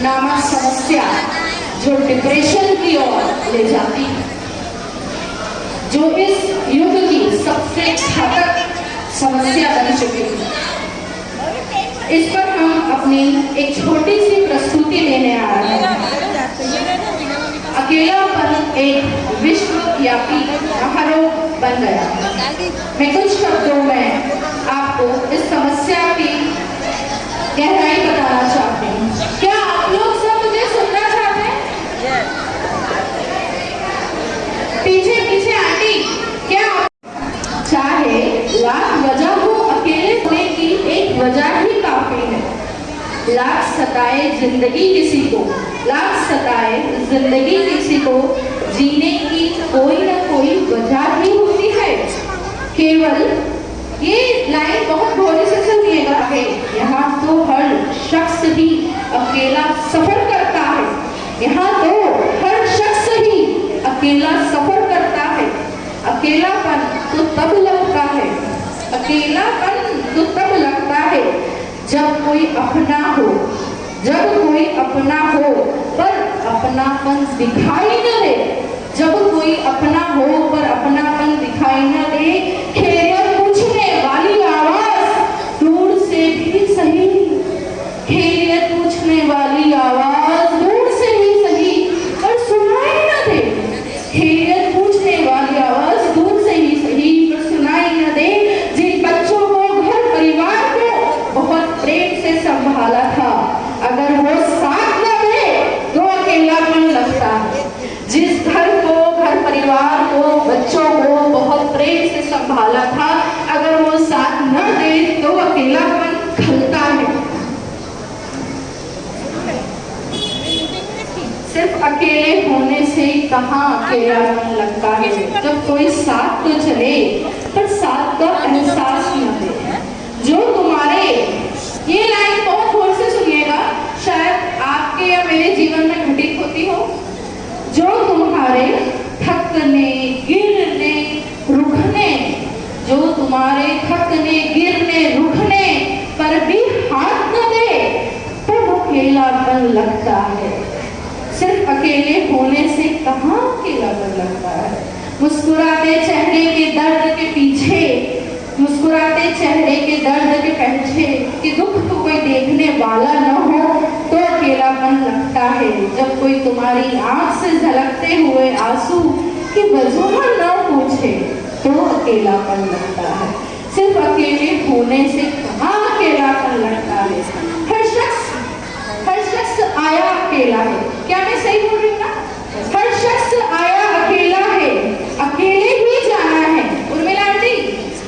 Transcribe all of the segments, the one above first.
नामक समस्या जो डिप्रेशन की ओर ले जाती है, जो इस युग की सबसे घातक समस्या बन चुकी है। इस पर हम अपनी एक छोटी सी प्रस्तुति लेने आ रहे हैं। अकेलापन एक विश्वव्यापी महारोग बन गया। मैं कुछ शब्दों में आपको इस समस्या की गहराई बताना चाहती हूँ। क्या आप लोग सब मुझे सुनना चाहते हैं? पीछे पीछे आंटी, क्या चाहे लाख वजह हो, अकेले होने की एक वजह ही काफी है। लाख सताए जिंदगी किसी को, लाख सताए जिंदगी किसी को, जीने की कोई ना कोई वजह ही होती है। केवल ये लाइन बहुत गौर से सुनिएगा है, यहाँ तो हर शख्स ही अकेला सफर करता है। यहाँ तो हर शख्स ही अकेला सफर करता है। अकेलापन तो तब लगता है, अकेलापन तो तब लगता है जब कोई अपना हो, जब कोई अपना हो पर अपनापन दिखाई न दे, जब कोई अपना हो पर अपनापन दिखाई न दे। खैरियत पूछने वाली आवाज दूर से भी सही, खैरियत पूछने वाली आवाज दूर से ही सही पर सुनाई न दे। खैरियत पूछने वाली आवाज दूर से ही सही पर सुनाई न दे। जिन बच्चों को घर परिवार को बहुत प्रेम से संभाला था, अगर वो साथ न दे तो अकेलापन लगता है। जिस घर को, घर परिवार को, बच्चों को बहुत प्रेम से संभाला था, अगर वो साथ न दे तो अकेलापन खलता है। सिर्फ अकेले होने से कहाँ अकेलापन लगता है, जब कोई साथ तो चले पर साथ का एहसास न दे। जो तुम्हारे, ये लाइन बहुत गौर से सुनिएगा, शायद आपके या मेरे जीवन में घटित होती हो। जो तुम्हारे थकने गिरने रुकने, जो तुम्हारे थकने गिरने रुकने पर भी हाथ न दे तो अकेलापन लगता है। सिर्फ अकेले होने से कहाँ अकेलापन लगता है। मुस्कुराते चेहरे के दर्द के पीछे, मुस्कुराते चेहरे के दर्द के पीछे कि दुख को कोई देखने वाला न हो तो अकेलापन लगता है। जब कोई तुम्हारी आंख से झलकते हुए आंसू की वजह न पूछे तो अकेलापन लगता है। सिर्फ अकेले होने से कहाँ अकेलापन लगता है। हर शख्स आया अकेला है। क्या मैं सही बोल रही हूँ ना? हर शख्स आया अकेला है, अकेले ही जाना है। उर्मिला आंटी,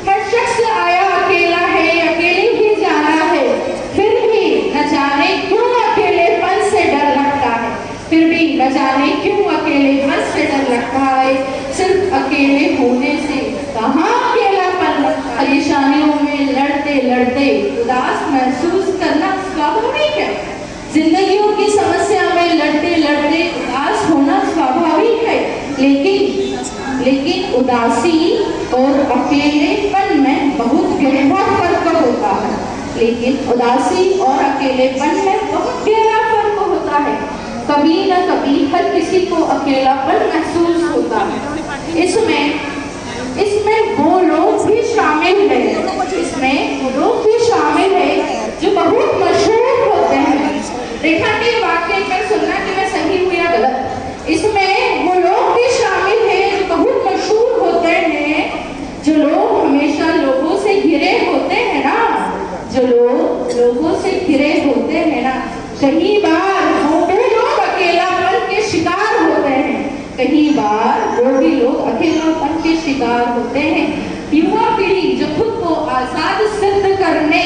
हर शख्स आया अकेला है, अकेले ही जाना है। फिर भी न जाने क्यों अकेलेपन से डर लगता है, फिर भी न जाने क्यों अकेलेपन से डर लगता है। सिर्फ अकेले होने से कहाँ अकेलापन लगता है। परेशानियों में लड़ते लड़ते उदास महसूस करना स्वाभाविक है। जिंदगियों की समस्या में लड़ते लड़ते उदास होना स्वाभाविक है। लेकिन उदासी और अकेलेपन में बहुत गहरा फर्क होता है। लेकिन उदासी और अकेलेपन में बहुत गहरा फर्क होता है। कभी न कभी हर किसी को अकेलापन महसूस होता है। इसमें वो लोग भी शामिल है, इसमें वो लोग भी शामिल है जो बहुत मशहूर होते हैं। रेखा के वाक्य पर सुनना कि मैं सही हूँ या गलत। इसमें वो लोग भी शामिल हैं जो बहुत मशहूर होते हैं, जो लोग हमेशा लोगों से घिरे होते हैं ना, जो लोग लोगों से घिरे होते हैं ना। कई बार वो भी लोग अकेलापन के शिकार होते हैं, कई बार वो भी लोग अकेलापन के शिकार होते हैं। युवा पीढ़ी जो खुद को आजाद सिद्ध करने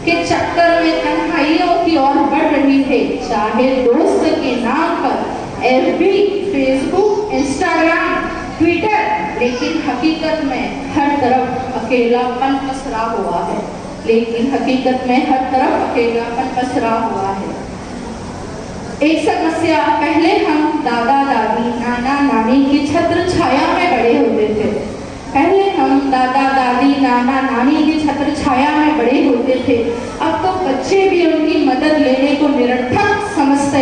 के चक्कर में तन्हाइयों की ओर बढ़ रही है, चाहे दोस्त के नाम पर एफबी, फेसबुक, इंस्टाग्राम, ट्विटर, लेकिन हकीकत में हर तरफ अकेलापन पसरा हुआ है। लेकिन हकीकत में हर तरफ अकेलापन पसरा हुआ है। एक समस्या, पहले हम दादा दादी, नाना नानी की छत्र छाया में बड़े होते थे। पहले हम दादा दादी, नाना नानी की छत्र छाया में बड़े होते थे। अब तो बच्चे भी उनकी मदद लेने को निरर्थक समझते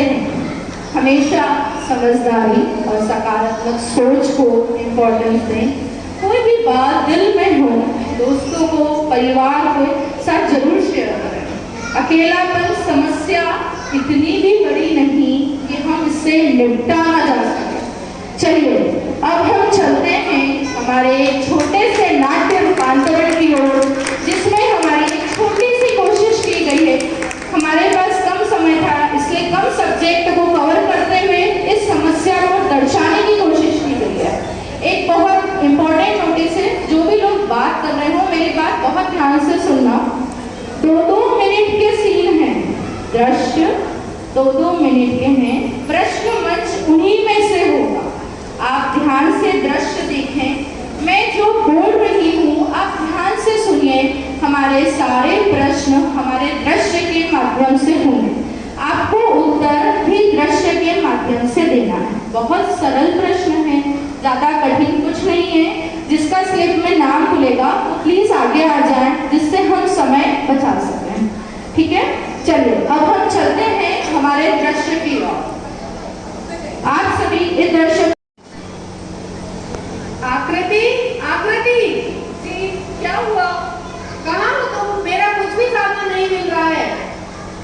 हमेशा समझदारी और सकारात्मक सोच को इम्पोर्टेंस दें। कोई भी बात दिल में हो, दोस्तों को, परिवार को साथ जरूर शेयर करें। अकेलापन समस्या इतनी भी बड़ी नहीं कि हम इससे निपटा ना जा सके। चलिए अब हम चलते हैं हमारे छोटे से नाट्य रूपांतरण की ओर, जिसमें हमारी छोटी सी कोशिश की गई है। हमारे पास कम समय था, इसलिए कम सब्जेक्ट को कवर करते हुए इस समस्या को दर्शाने की कोशिश की गई है। एक बहुत इंपॉर्टेंट नोटिस है, जो भी लोग बात कर रहे हो मेरी बात बहुत ध्यान से सुनना। 2-2 मिनट के सीन हैं, दृश्य 2-2 मिनट के हैं, प्रश्न मंच उन्हीं में से होगा। आप ध्यान से दृश्य देखें, मैं जो बोल रही हूँ आप ध्यान से सुनिए। हमारे सारे प्रश्न हमारे दृश्य के माध्यम से होंगे, आपको उत्तर भी दृश्य के माध्यम से देना है। बहुत सरल प्रश्न है, ज़्यादा कठिन कुछ नहीं है। जिसका स्लिप में नाम खुलेगा तो प्लीज़ आगे आ जाएं, जिससे हम समय बचा सकें। ठीक है, चलिए अब हम चलते हैं हमारे दृश्य की ओर। आप सभी इस दृश्य आकृति जी, क्या हुआ? कहाँ हो तुम? मेरा कुछ भी सामान नहीं मिल रहा है।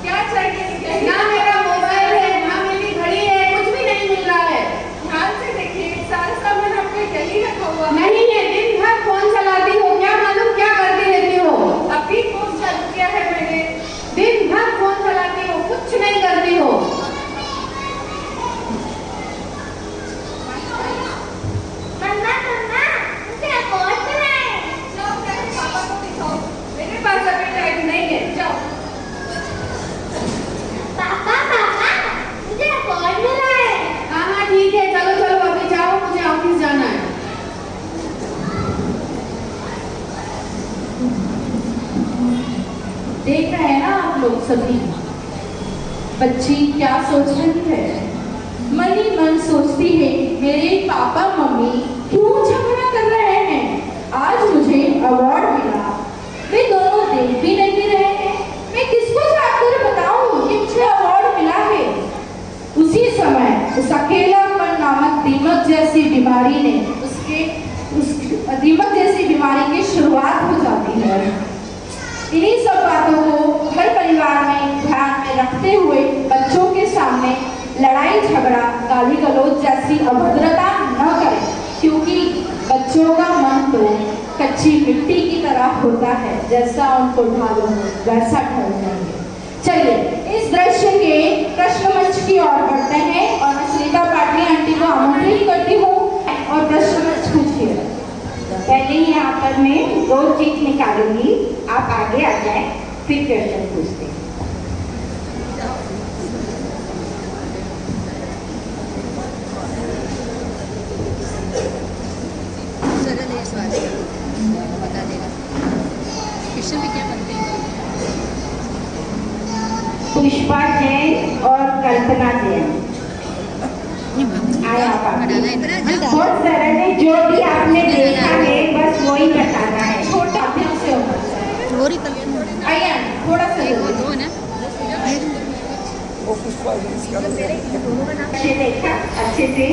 क्या चाहिए? ना मेरा मोबाइल है, ना मेरी घड़ी है, कुछ भी नहीं मिल रहा है। ध्यान से देखिए, सारा सामान आपके जल्दी रखा हुआ नहीं है। दिन भर फोन चलाती हो, क्या मालूम क्या करती रहती हो? अभी फोन चालू किया है मैंने। दिन भर फोन चलाती हो, कुछ नहीं करती हो। देख रहे हैं ना आप लोग सभी, बच्ची क्या सोच रही है। मन ही मन सोचती है मेरे पापा मम्मी क्यों झगड़ा कर रहे हैं, आज मुझे अवार्ड मिला, वे दोनों देख भी नहीं रहे हैं, मैं किसको जाकर बताऊं कि मुझे अवार्ड मिला है। उसी समय उस अकेलापन नामक दीमक जैसी बीमारी ने उस दीमक जैसी बीमारी की शुरुआत हो जाती है। इन्हीं सब बातों को हर परिवार में ध्यान में रखते हुए बच्चों के सामने लड़ाई झगड़ा गाली गलौज जैसी अभद्रता न करें, क्योंकि बच्चों का मन तो कच्ची मिट्टी की तरह होता है, जैसा उनको ढालो वैसा ढल जाएंगे। चलिए इस दृश्य के प्रश्न मंच की ओर बढ़ते हैं और मैं सुनीता पाटली आंटी को आमंत्रित करती हूँ और प्रश्न मंच पूछिए। पहले ही यहाँ पर मैं 2 चीज निकालूंगी, आप आगे आ जाए, फिर क्वेश्चन पूछते हैं। बता देगा क्वेश्चन भी क्या बनते हैं। पुष्पा जैन और कल्पना जैन आया बहुत सरल है, जो भी आपने देखा है बस वही बताना है, छोटा अभ्यास से होगा। आइए थोड़ा सा अच्छे देखा, अच्छे से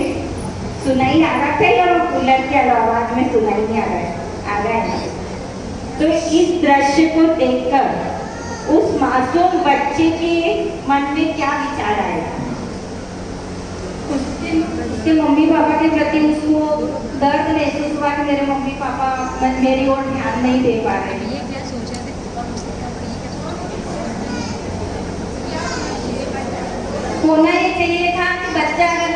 सुनाई आ रहा था या कूलर की आवाज में सुनाई नहीं आ रहा है। तो इस दृश्य को देखकर उस मासूम बच्चे के मन में क्या विचार आया? उसके मम्मी पापा के प्रति उसको दर्द महसूस हुआ कि मेरे मम्मी पापा मेरी ओर ध्यान नहीं दे पा रहे हैं। ये क्या सोचा है? होना ये चाहिए था कि बच्चा अगर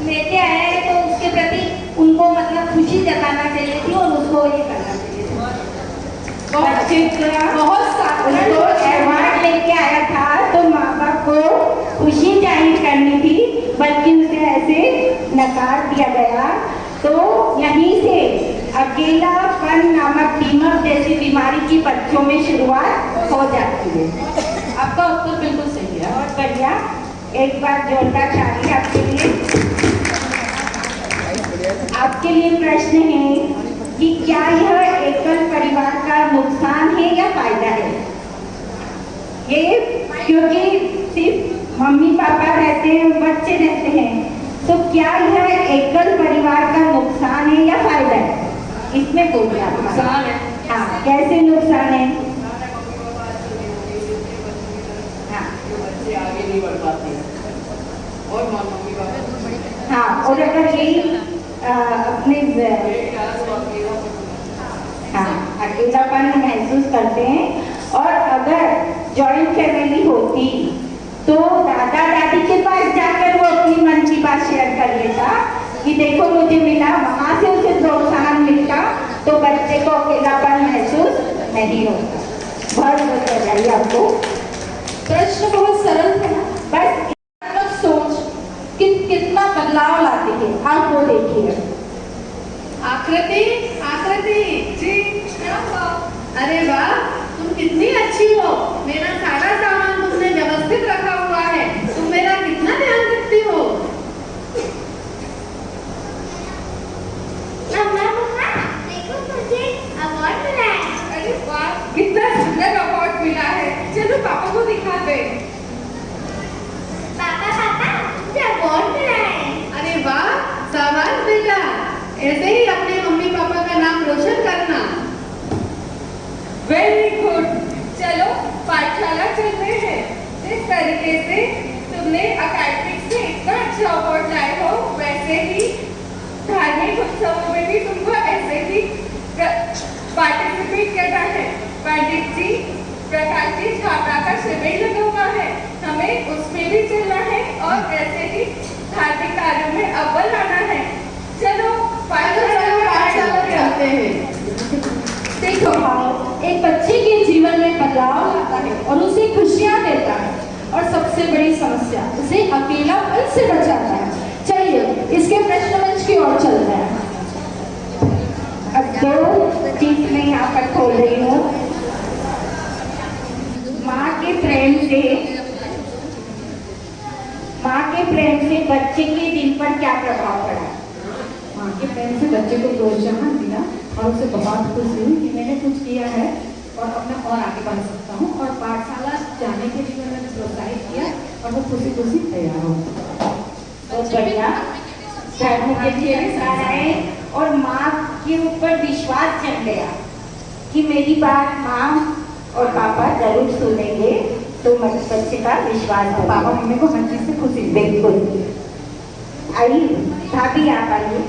लेके आया है तो उसके प्रति उनको मतलब खुशी जताना चाहिए थी और उसको ये करना चाहिए था। बहुत अवार्ड लेके आया था तो माँ बाप को खुशी जाहिर करनी थी, बल्कि उसे ऐसे नकार दिया गया। तो यहीं से अकेलापन नामक दीमक जैसी बीमारी की बच्चों में शुरुआत हो जाती है। आपका उत्तर बिल्कुल सही है। बहुत बढ़िया, एक बार जोरदार ताली आपके लिए। आपके लिए प्रश्न है कि क्या यह एकल परिवार का नुकसान है या फायदा है? ये क्योंकि सिर्फ मम्मी पापा रहते हैं, बच्चे रहते क्या यह एकल परिवार का नुकसान है या फायदा है? इसमें बोलिए आप। नुकसान है। हाँ, कैसे नुकसान है? हाँ बच्चे आगे नहीं बढ़ पाते और मम्मी पापा हाँ, और अगर यही अपने हाँ अकेलापन महसूस करते हैं, और अगर जॉइंट फैमिली होती तो दादा दादी के पास जाकर वो अपनी मन की बात शेयर कर लेता कि देखो मुझे मिला, वहां से उसे प्रोत्साहन मिलता तो बच्चे को अकेलापन महसूस नहीं होता। बहुत बहुत बधाई आपको। प्रश्न बहुत सरल था ना, बस बस सोच कि कितना बदलाव लाती है। आप वो देखिए। आकृति, आकृति जी क्या हुआ? अरे वाह, तुम कितनी अच्छी हो। मेरा सारा सामान तुमने व्यवस्थित रखा हुआ है। तुम मेरा कितना ध्यान रखती हो। मम्मा देखो मुझे अवार्ड मिला है। अरे वाह, कितना सुंदर अवार्ड मिला है। चलो पापा को दिखा दे। पापा मुझे अवार्ड मिला है। अरे वाह, शाबाश बेटा, ऐसे ही अपने मम्मी पापा का नाम रोशन करना। Very good. चलो पाठशाला चलते हैं। जिस तरीके से तुमने अकेडमिक से इतना अच्छा अवार्ड लाए हो, वैसे ही धार्मिक उत्सवों में भी तुमको ऐसे ही पार्टिसिपेट करना है। पंडित जी, प्रकाश जी छात्रा का शिविर लगा हुआ है, हमें उसमें भी चलना है और ऐसे ही धार्मिक कार्यों में अव्वल आना है। चलो पाठशाला चलते हैं। देखो, एक बच्चे के जीवन में बदलाव लाता है और उसे खुशियां देता है, और सबसे बड़ी समस्या उसे अकेलापन से बचाता है। चलिए इसके प्रश्न मंच की ओर चलते हैं। अब दो चीज मैं यहाँ पर खोल रही हूँ। माँ के प्रेम से बच्चे के दिल पर क्या प्रभाव पड़ा? माँ के प्रेम से बच्चे को प्रोत्साहन मिला और उसे बहुत खुशी हुई कि मैंने कुछ किया है और अब मैं और आगे बढ़ सकता हूँ, और पाठशाला जाने के लिए मैंने प्रोत्साहित किया और वो खुशी खुशी तैयार हो। बहुत बढ़िया। धर्म के लिए विचार आए और माँ के ऊपर विश्वास जम गया कि मेरी बात माँ और पापा जरूर सुनेंगे, तो बच्चे का विश्वास बढ़ा। पापा मम्मी को हर चीज से खुशी मिली। बिल्कुल। आइए भाभी, आप आइए,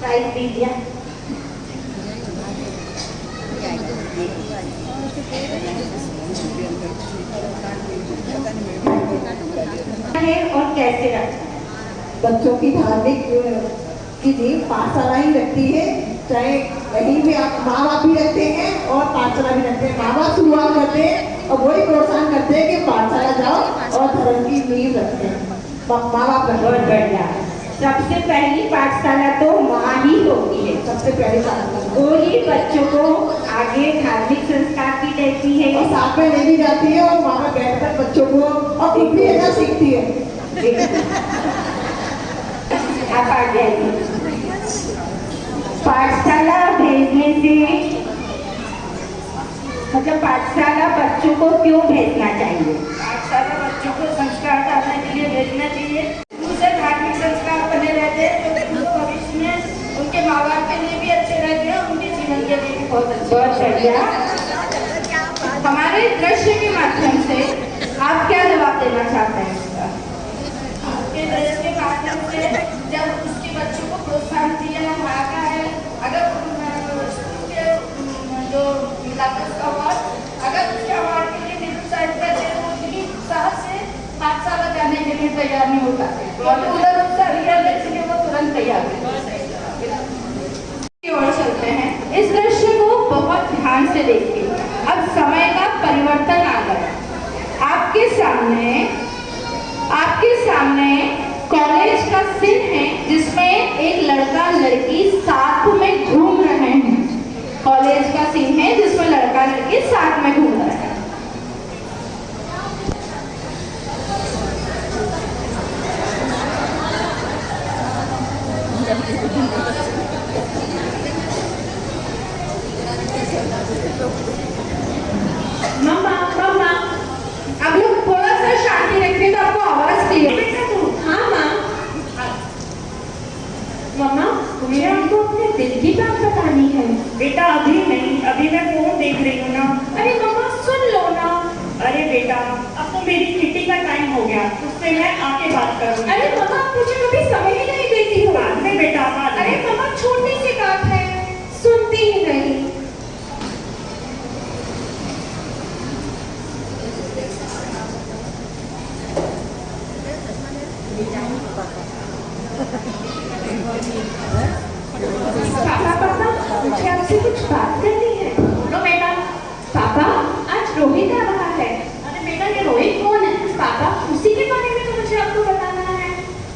प्राइज दीजिए। है और कैसे रखना है? बच्चों की धार्मिक की जी पाठशाला ही रखती है, चाहे कहीं भी आप माँ बाप भी रखते हैं और पाठशाला भी रखते हैं। माँ बाप शुरुआत करते हैं और वही प्रोत्साहन करते हैं कि पाठशाला जाओ और धर्म की नींव रखते हैं। माँ बाप रखते बहुत बढ़िया। सबसे पहली पाठशाला तो माँ ही होती है। सबसे पहले पाठशाला, वो ही बच्चों को आगे धार्मिक संस्कार भी देती है और साथ में ले भी जाती है और वहाँ पर बैठकर बच्चों को और खुद भी ऐसा सीखती है। आप आ जाइए। पाठशाला भेजने से मतलब पाठशाला बच्चों को क्यों भेजना चाहिए? पाठशाला बच्चों को संस्कार डालने के लिए भेजना चाहिए। उनसे धार्मिक संस्कार बने रहते हैं जो उनको भविष्य में उनके माँ बाप के लिए भी अच्छे रहते हैं, उनके जीवन के लिए भी बहुत अच्छे। बहुत बढ़िया। हमारे दृश्य के माध्यम से आप क्या जवाब देना चाहते हैं? आपके देश के माध्यम से जब उसके बच्चों को प्रोत्साहन दिया भागा है, अगर उसके जो मिलाकर अवार्ड, अगर उसके अवार्ड के लिए निरुत्साहित करते हैं तो उतनी उत्साह से पाठशाला जाने के लिए तैयार नहीं होता है, और उधर उत्साह रियल देखने वो तुरंत तैयार की ओर चलते हैं। इस दृश्य को बहुत ध्यान से देखिए। अब समय का परिवर्तन आ गया। आपके सामने कॉलेज का सीन है जिसमें एक लड़का लड़की साथ में घूम रहे हैं। कॉलेज का सीन है जिसमें लड़का लड़की साथ में घूम रहे हैं। मम्मा आप लोग थोड़ा सा शांति रखें तो आपको आवाज क्लियर। हाँ माँ, बेटा अभी नहीं, अभी मैं फोन देख रही हूँ ना। अरे मम्मा सुन लो ना। अरे बेटा अब तो मेरी किटी का टाइम हो गया, उससे मैं आके बात करूँगी। अरे मम्मा मुझे कभी समय ही नहीं देती हो। बाद में बेटा, बाद में। अरे मम्मा छोटी सी बात है, सुनती ही नहीं। पापा मुझे आपसे कुछ बात करनी है। बोलो बेटा। पापा आज रोहित आ रहा है। अरे बेटा ये रोहित कौन है? पापा उसी के बारे में तो मुझे आपको बताना है।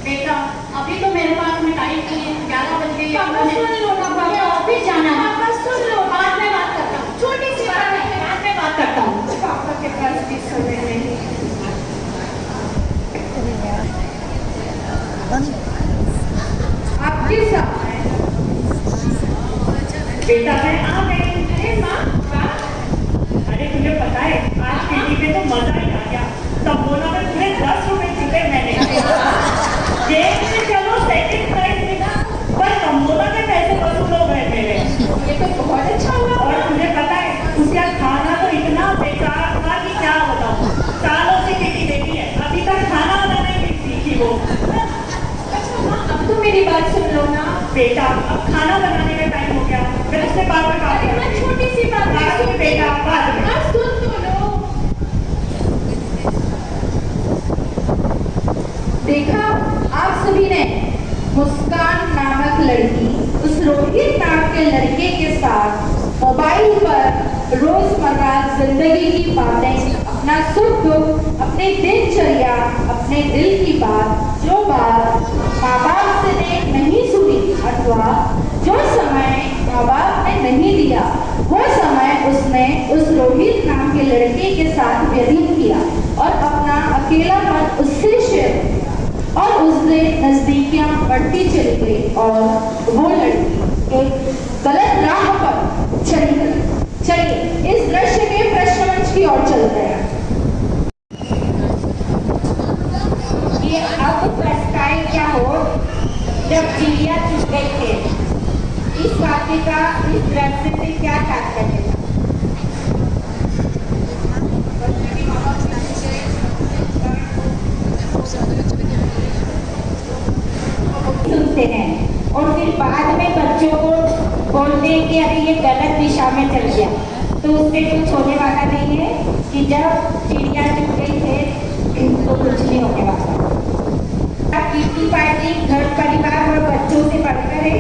बेटा अभी तो मेरे पास में टाइम नहीं है, 11 बज गए। पापा सुन लो ना, मुझे पापा ऑफिस जाना है। पापा सुन लो, बाद में बात करता हूँ, छोटी सी बात है, बाद में बात करता हूँ। पापा के पास भी समय नहीं। आपके साथ बेटा मैं आ गई। अरे माँ अरे तुझे पता है आज किटी में तो मजा ही आ गया। तब बोला मैं तुझे 10 रुपए जीते मैंने। जेब में चलो सेकंड प्राइज मिला, पर तंबोला के पैसे वसूल हो गए मेरे। ये तो बहुत अच्छा हुआ। और तुझे पता है उसका खाना तो इतना बेकार था कि क्या बताऊं। सालों से किटी देखी है, अभी तक खाना बनाना नहीं सीखी वो। अच्छा माँ अब तो मेरी बात सुन लो ना। बेटा अब खाना बनाने का टाइम हो गया, मैं उससे बाद में बात अरे मैं करूंगी। छोटी सी बात है। बाद में बेटा, बाद में। हाँ, सुन तो लो। देखा आप सभी ने, मुस्कान नामक लड़की उस रोहित नाम के लड़के के साथ मोबाइल पर रोजमर्रा जिंदगी की बातें, अपना सुख दुख, अपने दिनचर्या, अपने दिल की बात, जो बात माँ बाप से नहीं सुनी अथवा जो समय माँ बाप ने नहीं दिया, वो समय उसने उस रोहित नाम के लड़के के साथ व्यतीत किया और अपना अकेलापन उससे शेयर किया। और उससे नजदीकियां बढ़ती चली गई और वो लड़की एक गलत राह पर चली गई। चलिए इस दृश्य के प्रश्न मंच की ओर चलते हैं। ये अब पछताए क्या हो जब चिड़िया चुग गए थे। इस वाक्य का इस दृश्य से क्या तात्पर्य था? सुनते हैं और फिर बाद में बच्चों को बोलते हैं कि अरे ये गलत दिशा में चल गया, तो उससे कुछ होने वाला नहीं है कि जब चिड़िया चुग गई थे तो कुछ नहीं होने वाला। किटी पार्टी घर परिवार और बच्चों से बढ़कर है।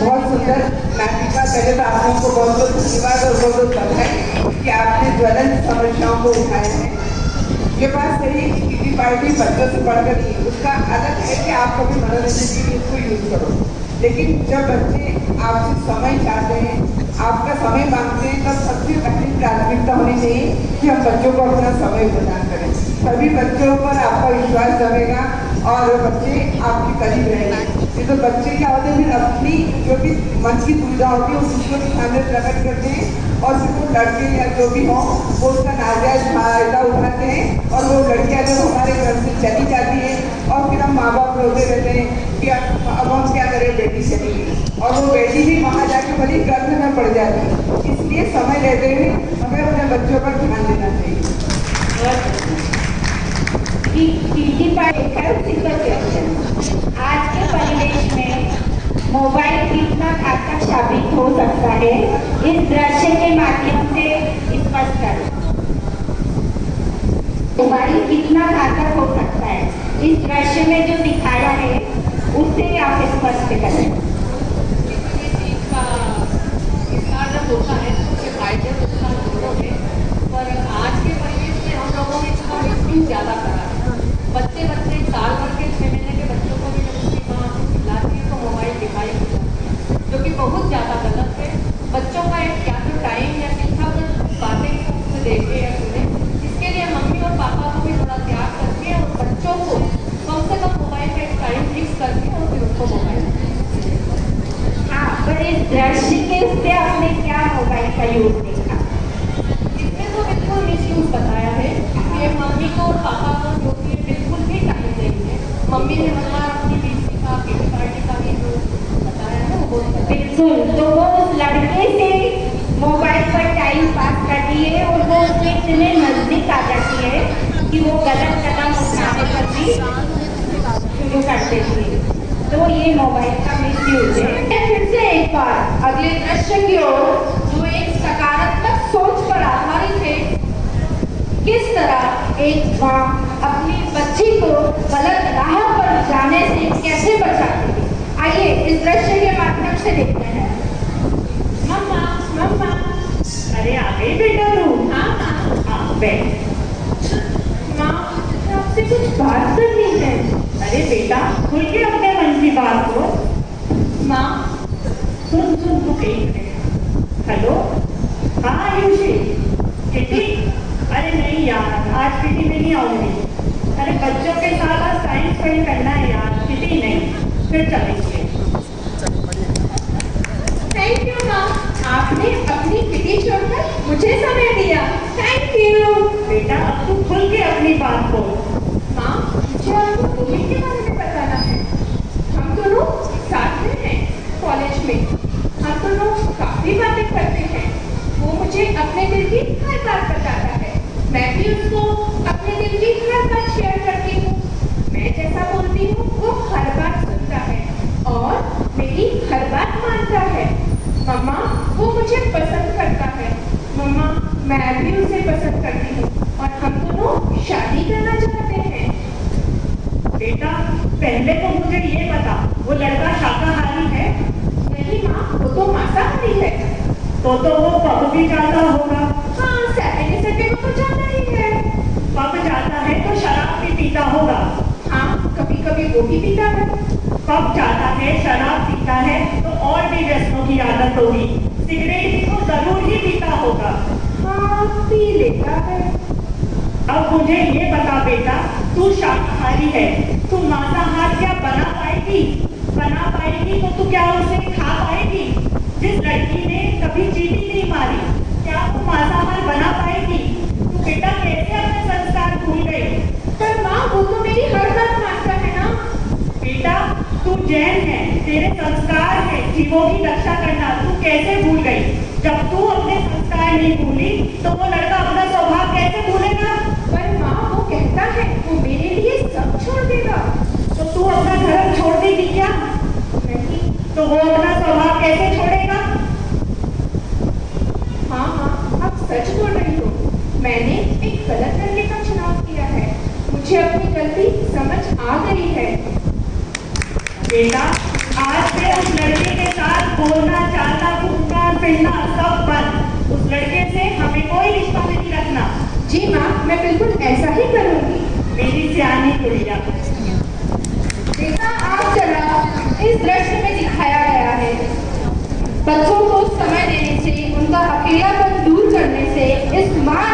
बहुत सुंदर नाटिका। पहले तो आप लोगों को बहुत बहुत धन्यवाद और बहुत बहुत बधाई कि आपने ज्वलंत समस्याओं को उठाया है। ये बात सही, किटी पार्टी बच्चों से बढ़कर नहीं, उसका अलग है कि आप कभी मनोरंजन के लिए उसको यूज करो, लेकिन जब बच्चे आपसे समय चाहते हैं, आपका समय मांगते हैं, तब सबसे पहली प्राथमिकता होनी चाहिए कि हम बच्चों को अपना समय प्रदान करें। सभी बच्चों पर आपका विश्वास जमेगा और बच्चे आपके करीब रहेंगे। ये तो बच्चे क्या होते हैं, फिर अपनी जो भी मन की दुविधा होती है उसको भी सामने प्रकट करते हैं और फिर वो लड़के या जो भी हों वो उसका नाजायज फायदा उठाते हैं और वो लड़कियां जब हमारे घर से चली जाती है और फिर हम माँ बाप रोते रहते हैं कि अब हम क्या करें, बेटी चली गई, और वो बेटी भी वहाँ जाके बड़ी गर्भ में पड़ जाती है। इसलिए समय लेते हुए हमें अपने बच्चों पर ध्यान देना चाहिए। किटी पार्टी आज के परिवेश में मोबाइल कितना घातक साबित हो सकता है, इस दृश्य के माध्यम से स्पष्ट करें। मोबाइल कितना घातक हो सकता है, इस दृश्य में जो दिखाया है उससे आप स्पष्ट करें। होता है उसके फायदे नुकसान दोनों है, पर आज के परिवेश में हम लोगों ने इसका मिसयूज ज़्यादा करा है। बच्चे साल भर के 6 महीने के बच्चों को भी जब उसकी माँ खिलाती है तो मोबाइल दिखाई देता है, जो कि बहुत ज़्यादा गलत है। बच्चों का एक क्या तो टाइम या शिक्षागत बातें उससे देखे या सुने, इसके लिए मम्मी और पापा को भी थोड़ा त्याग करके और बच्चों को कम से कम मोबाइल का एक टाइम फिक्स करके और फिर उनको मोबाइल। हाँ, पर इस दृश्य के उससे आपने क्या मोबाइल का यूज देखा? इसमें तो बिल्कुल मिसयूज बताया है कि मम्मी को को और पापा को जो कि बिल्कुल भी टाइम नहीं है। मम्मी ने मतलब अपनी बेटी का किटी पार्टी का भी जो बताया है वो बहुत बिल्कुल, तो वो उस लड़के से मोबाइल पर टाइम पास करती है और वो उसके इतने नजदीक आ जाती है कि वो गलत कदम उठाने पर भी शुरू कर देती है। तो ये मोबाइल का मिसयूज है। फिर से एक बार अगले दृश्य की ओर जो एक सकारात्मक सोच पर आधारित है, किस तरह एक माँ अपनी बच्ची को गलत राह पर जाने से कैसे बचाती है। आइए इस दृश्य के माध्यम से देखते हैं। मम्मा मम्मा, अरे आ गई बेटा तू? हाँ बैठ। माँ आपसे कुछ बात करनी है। अरे बेटा खुल के अपने मन की बात करो। माँ सुन सुन तू एक मिनट। हेलो, हाँ आयुषी, किटी? अरे नहीं यार, आज किटी में नहीं आऊंगी। अरे बच्चों के साथ आज टाइम स्पेंड करना है यार, किटी नहीं, फिर चलेंगे। थैंक यू माँ, आपने अपनी किटी छोड़कर मुझे समय दिया। थैंक यू बेटा अब तू खुल के अपनी बात बोल। माँ, मुझे आपको रोहित के बारे में बताना है। हम दोनों साथ में हैं कॉलेज में। हम दोनों काफी बातें करते हैं। वो मुझे अपने दिल की हर बात बताता है, मैं भी उसको अपने दिल की हर बात शेयर करती हूँ। मैं जैसा बोलती हूँ वो हर बात सुनता है और मेरी हर बात मानता है। मम्मा, वो मुझे पसंद करता है। मम्मा, मैं भी उसे पसंद करती हूँ और हम दोनों शादी करना चाहते हैं। बेटा पहले तो मुझे ये बता, वो लड़का शाकाहारी है? नहीं माँ, वो तो मांसाहारी है। तो वो पब भी जाता होगा? हाँ, सैटरडे संडे को तो जाता ही है। पब जाता है तो शराब भी पीता होगा? हाँ, कभी कभी वो भी पीता है। पब जाता है, शराब पीता है तो और भी व्यसनों की आदत होगी। सिगरेट भी तो जरूर ही पीता होगा। हाँ, पी लेता है। अब मुझे ये बता बेटा, तू शाकाहारी है, तू मांसाहार क्या बना पाएगी? बना पाएगी तो तू क्या उसे खा पाएगी? जिस लड़की ने कभी चीटी नहीं मारी, क्या तू मांसाहार बना पाएगी? तू बेटा कैसे अपने संस्कार भूल गई? पर माँ, वो तो मेरी हर बात मानता है ना। बेटा तू जैन है, तेरे संस्कार है जीवों की रक्षा करना, तू कैसे भूल गई? जब तू अपने संस्कार नहीं भूली तो वो लड़का अपना स्वभाव कैसे भूलेगा? पर माँ, वो कहता है वो मेरे लिए सब छोड़ देगा। तो तू अपना धर्म छोड़ देगी क्या? नहीं। तो वो अपना स्वभाव कैसे छोड़ेगा? हाँ हाँ, आप सच बोल रही हो। मैंने एक गलत लड़के का चुनाव किया है। मुझे अपनी गलती समझ आ गई है। बेटा आज से उस लड़के के साथ बोलना, चालना, घूमना, फिरना सब बंद। उस लड़के से हमें कोई रिश्ता नहीं रखना। जी माँ, मैं बिल्कुल ऐसा ही करूँगी। मेरी सियानी गुड़िया। देखा आप जरा, इस दृश्य में दिखाया गया है बच्चों को समय देने से, उनका अकेलापन दूर करने से इस माँ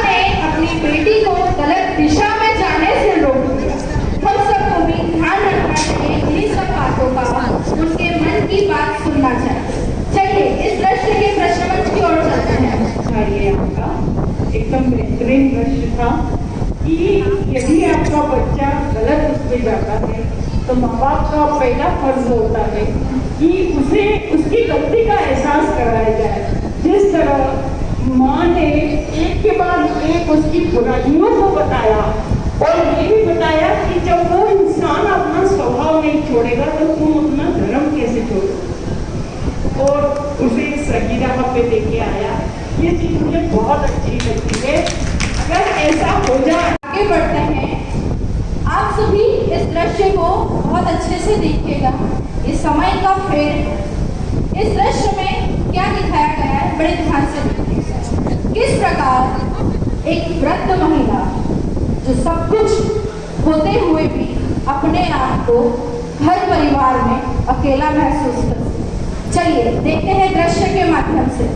ने अपनी बेटी को गलत दिशा में जाने से रोक दिया। हम सबको भी ध्यान रखना चाहिए इन्हीं सब बातों का, उनके मन की बात सुनना चाहिए। चलिए इस दृश्य के प्रश्नमंच की ओर चलते हैं। ये आपका एकदम बेहतरीन दृश्य था कि यदि आपका बच्चा गलत उसमें जाता है तो माँ बाप का पहला फर्ज होता है कि उसे उसकी गलती का एहसास कराया जाए। जिस तरह माँ ने एक के बाद एक उसकी बुराइयों को बताया और ये भी बताया कि जब वो इंसान अपना स्वभाव नहीं छोड़ेगा तो तुम अपना धर्म कैसे छोड़ोगे, और उसे सही राह पे लेके आया। ये चीज मुझे बहुत अच्छी लगती है। अगर ऐसा हो जाए, आगे बढ़ते हैं। आप सभी इस दृश्य को बहुत अच्छे से देखिएगा। इस समय का फेर इस दृश्य में क्या दिखाया गया है, बड़े ध्यान से देखिएगा। किस प्रकार एक वृद्ध महिला जो सब कुछ होते हुए भी अपने आप को घर परिवार में अकेला महसूस करती है। चलिए देखते हैं दृश्य के माध्यम से।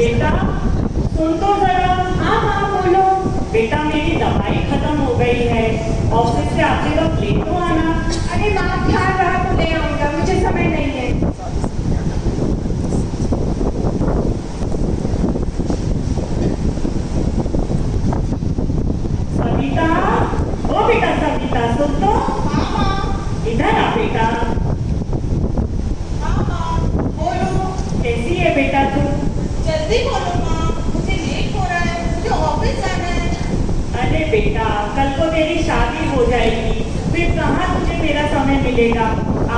बेटा सुन तो जरा। हाँ हाँ बोलो। बेटा मेरी दवाई खत्म हो गई है, ऑफिस से आते वक्त ले तो आना। अरे माँ ध्यान रहा तो ले आऊंगा, मुझे समय नहीं है। सविता, ओ बेटा सविता सुन तो। हाँ माँ। इधर आ बेटा। हाँ माँ बोलो। कैसी है बेटा तू? जल्दी बोलो माँ, मुझे लेट हो रहा है, मुझे ऑफिस जाना है। अरे बेटा कल को तेरी शादी हो जाएगी, फिर कहाँ तुझे मेरा समय मिलेगा।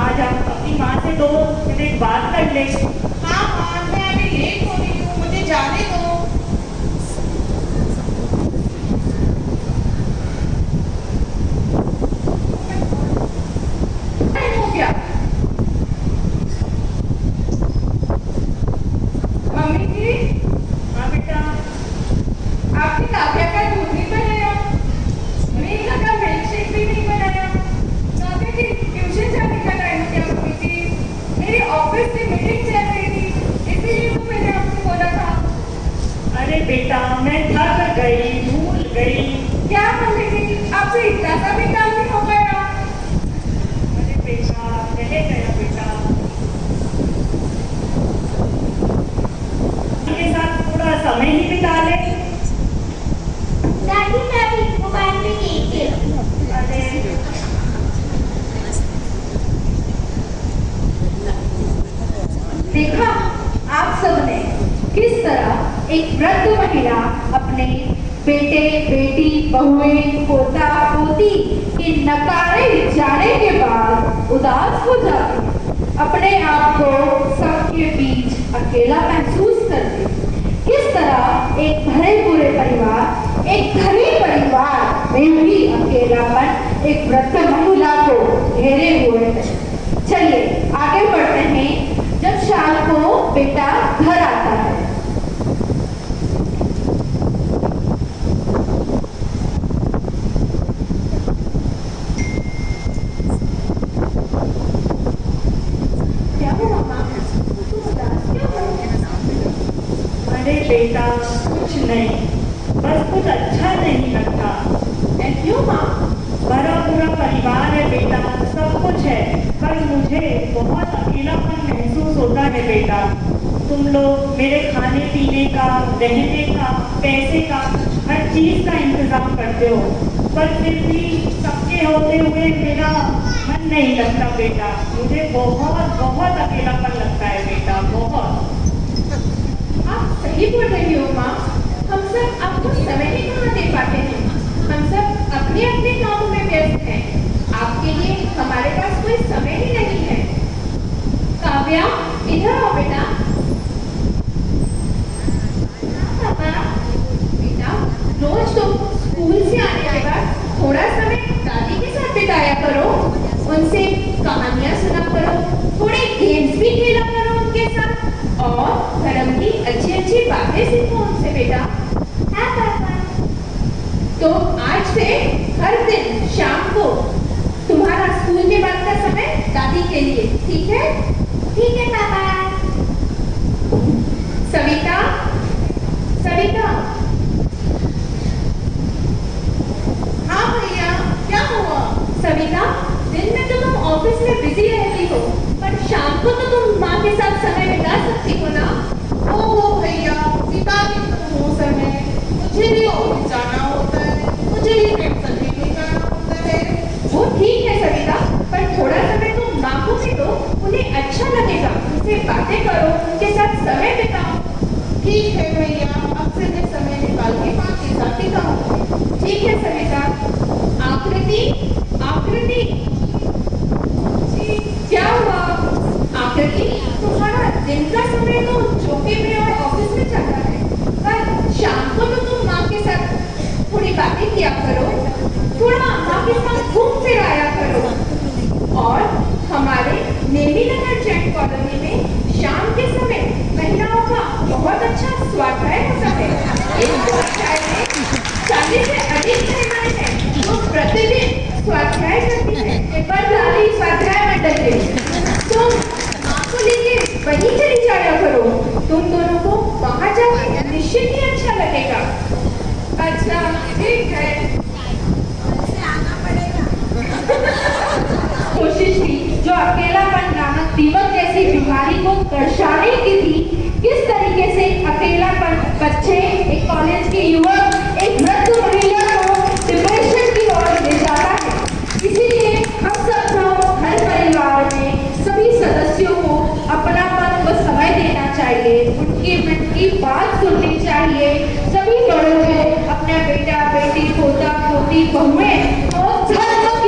आज आप अपनी माँ से 2 मिनट बात कर ले। हाँ माँ, मैं अभी लेट हो रही हूँ, मुझे जाने दो। टाइम हो गया। मम्मी जी, हाँ बेटा। आपने काव्या का दूध नहीं बनाया, मीठा का मिल्कशेक भी नहीं बनाया। काव्या की ट्यूशन जाने का टाइम हो गया मम्मी जी। मेरी ऑफिस से मीटिंग चल रही थी, इसीलिए तो मैंने आपको बोला था। अरे बेटा मैं थक गई, भूल गई। क्या मम्मी जी, आपसे इतना सा भी काम नहीं हो गया? अरे बेटा रह गया बेटा। के साथ थोड़ा समय ही बिता ले। दादी मैं भी मोबाइल में गेम खेलती हूँ। अरे देखा आप सबने किस तरह एक वृद्ध महिला अपने बेटे बेटी बहुएं पोता पोती के नकारे जाने के बाद उदास हो जाती है, अपने आप को सबके बीच अकेला महसूस करती है। किस तरह एक भरे पूरे परिवार, एक धनी परिवार में भी अकेलापन एक वृद्ध महिला को घेरे हुए है। चलिए आगे बढ़ते हैं। जब शाम को बेटा घर आता है, क्या हुआ माँ? तुम उदास क्यों हो? अरे बेटा कुछ नहीं, बस कुछ अच्छा नहीं लगता। क्यों माँ? भरा पूरा परिवार है बेटा, सब कुछ है, पर मुझे बहुत अकेलापन महसूस होता है बेटा। तुम लोग मेरे खाने पीने का, रहने का, पैसे का, हर चीज का इंतजाम करते हो, पर फिर भी सबके होते हुए मेरा मन नहीं लगता बेटा। मुझे बहुत बहुत अकेलापन लगता है बेटा, बहुत। आप सही बोल रही हो माँ, हम सब आपको समय ही कहाँ दे पाते हैं। हम सब अपने अपने कामों में व्यस्त हैं, आपके लिए हमारे पास कोई समय ही नहीं है। काव्या इधर आओ बेटा। पापा बेटा, रोज तुम स्कूल से आने के बाद थोड़ा समय दादी के साथ बिताया करो, उनसे कहानियां सुना करो, थोड़े गेम्स भी खेला करो उनके साथ, और धर्म की अच्छी अच्छी बातें सीखो उनसे बेटा। हाँ पापा। तो आज से हर दिन शाम को तुम्हारा स्कूल के बाद का समय दादी के लिए, ठीक है? ठीक है पापा। सविता, सविता। हाँ भैया, क्या हुआ? सविता, दिन में तो तुम ऑफिस में बिजी रहती हो, पर शाम को तो तुम माँ के साथ समय बिता सकती हो ना? ओहो भैया, बिता भी तो हो समय, मुझे भी ऑफिस जाना होता है, मुझे भी टेंशन भी जाना होता है। वो ठीक है सविता, पर थोड़ा समय तुम माँ को भी दो, उन्हें अच्छा लगेगा, उनसे बातें करो, उनके साथ समय बिताओ। ठीक है भैया, अब से मैं समय निकाल के माँ के साथ बिताऊंगी। ठीक है सविता। आकृति, आकृति जी, क्या हुआ? आकृति, तुम्हारा दिन का समय तो चौके में और ऑफिस में चलता है, पर शाम को तो तुम माँ के साथ थोड़ी बातें किया करो, थोड़ा माँ के साथ घूम फिर आया करो। और हमारे नेमी नगर जैन कॉलोनी में शाम के समय महिलाओं का बहुत अच्छा स्वाध्याय होता है। इस स्वाध्याय में 40 से अधिक महिलाएं हैं जो प्रतिदिन स्वाध्याय करती हैं। बरसाली स्वाध्याय मंडल के तुम माँ को लेके वहीं चली जाया करो, तुम दोनों को वहाँ जाके बच्चे, एक कॉलेज के युवक, एक वृद्ध महिला को डिप्रेशन की ओर ले जाता है। इसीलिए हम सबको घर परिवार में सभी सदस्यों को अपनापन व समय देना चाहिए, उनकी मन की बात सुननी चाहिए। सभी बड़ों को अपना बेटा बेटी, पोता पोती, बहुएं और धर्म